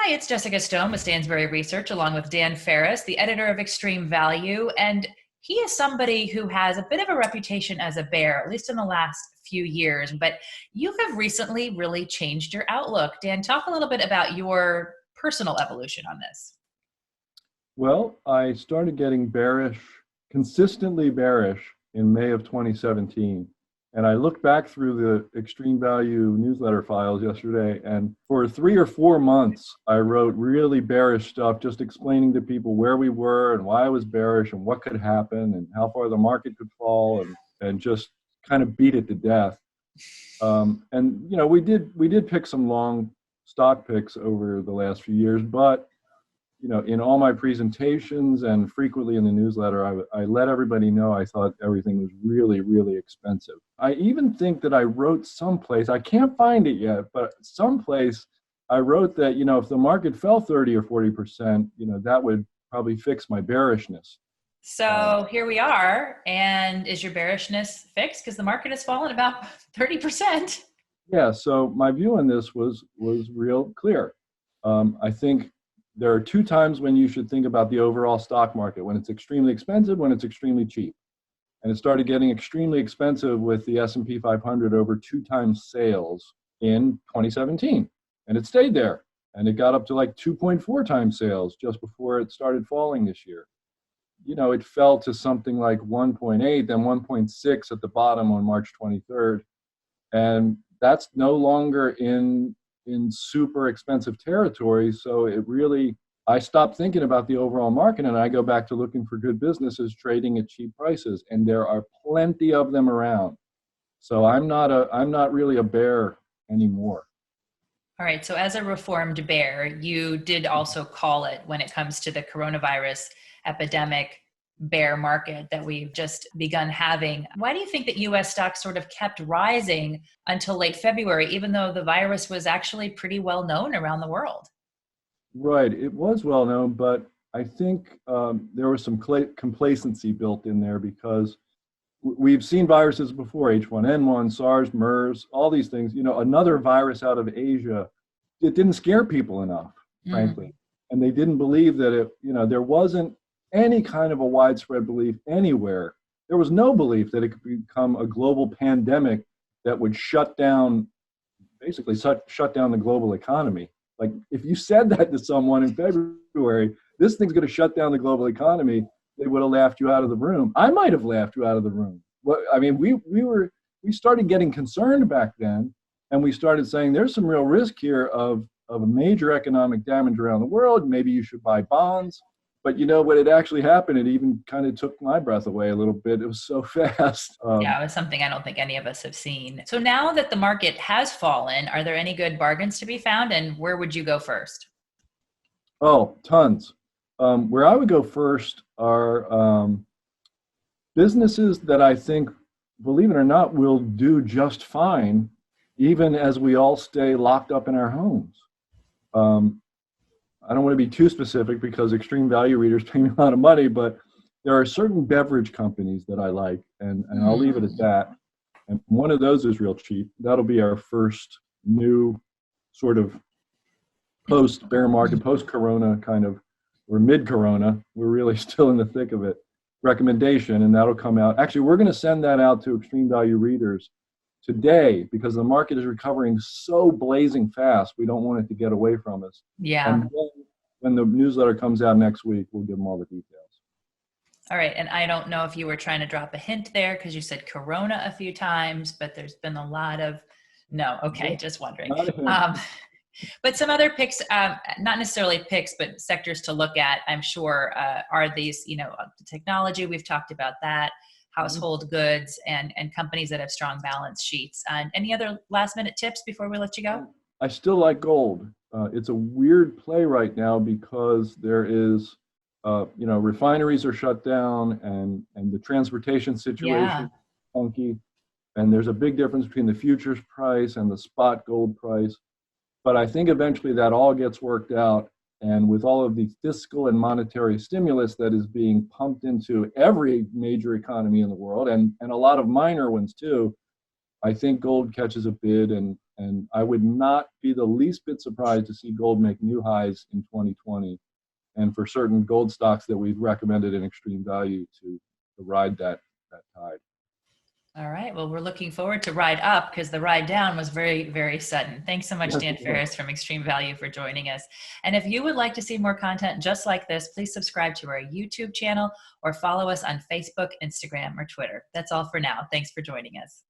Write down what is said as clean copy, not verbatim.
Hi, it's Jessica Stone with Stansberry Research, along with Dan Ferris, the editor of Extreme Value. And he is somebody who has a bit of a reputation as a bear, at least in the last few years. But you have recently really changed your outlook. Dan, talk a little bit about your personal evolution on this. Well, I started getting bearish, consistently bearish in May of 2017. And I looked back through the Extreme Value newsletter files yesterday, and for 3 or 4 months, I wrote really bearish stuff, just explaining to people where we were and why I was bearish and what could happen and how far the market could fall, and just kind of beat it to death. And we did pick some long stock picks over the last few years, but in all my presentations and frequently in the newsletter, I let everybody know I thought everything was really, really expensive. I even think that I wrote someplace, I can't find it yet, but someplace I wrote that, if the market fell 30 or 40%, that would probably fix my bearishness. So here we are. And is your bearishness fixed? Because the market has fallen about 30%. Yeah, so my view on this was real clear. I think there are two times when you should think about the overall stock market: when it's extremely expensive, when it's extremely cheap. And it started getting extremely expensive with the S&P 500 over 2 times sales in 2017. And it stayed there. And it got up to like 2.4 times sales just before it started falling this year. It fell to something like 1.8, then 1.6 at the bottom on March 23rd. And that's no longer in super expensive territory. So I stopped thinking about the overall market, and I go back to looking for good businesses trading at cheap prices. And there are plenty of them around. So I'm not really a bear anymore. All right. So as a reformed bear, you did also call it, when it comes to the coronavirus epidemic, bear market that we've just begun having. Why do you think that U.S. stocks sort of kept rising until late February, even though the virus was actually pretty well known around the world? Right. It was well known, but I think there was some complacency built in there because we've seen viruses before: H1N1, SARS, MERS, all these things. Another virus out of Asia, it didn't scare people enough, frankly. And they didn't believe that there wasn't any kind of a widespread belief anywhere. There was no belief that it could become a global pandemic that would basically shut down the global economy. Like, if you said that to someone in February, this thing's going to shut down the global economy, they would have laughed you out of the room. I might have laughed you out of the room. We started getting concerned back then, and we started saying there's some real risk here of a major economic damage around the world. Maybe you should buy bonds. But when it actually happened, it even kind of took my breath away a little bit. It was so fast. Yeah, it was something I don't think any of us have seen. So now that the market has fallen, are there any good bargains to be found? And where would you go first? Oh, tons. Where I would go first are businesses that I think, believe it or not, will do just fine, even as we all stay locked up in our homes. I don't want to be too specific because Extreme Value readers pay me a lot of money, but there are certain beverage companies that I like, and I'll leave it at that. And one of those is real cheap. That'll be our first new sort of post-bear market, post-corona kind of, or mid-corona. We're really still in the thick of it. Recommendation, and that'll come out. Actually, we're going to send that out to Extreme Value readers today because the market is recovering so blazing fast. We don't want it to get away from us. Yeah. And then when the newsletter comes out next week, we'll give them all the details. All right. And I don't know if you were trying to drop a hint there because you said Corona a few times, but there's been a lot of, no. Okay. Just wondering. But some other picks, not necessarily picks, but sectors to look at, I'm sure, are these, the technology, we've talked about that, household goods, and companies that have strong balance sheets. And any other last minute tips before we let you go? I still like gold. It's a weird play right now because there is, refineries are shut down and the transportation situation is funky. And there's a big difference between the futures price and the spot gold price. But I think eventually that all gets worked out. And with all of the fiscal and monetary stimulus that is being pumped into every major economy in the world, and a lot of minor ones too, I think gold catches a bid, and And I would not be the least bit surprised to see gold make new highs in 2020. And for certain gold stocks that we've recommended in extreme value to ride that tide. All right. Well, we're looking forward to ride up because the ride down was very, very sudden. Thanks so much, Dan Ferris from Extreme Value for joining us. And if you would like to see more content just like this, please subscribe to our YouTube channel or follow us on Facebook, Instagram, or Twitter. That's all for now. Thanks for joining us.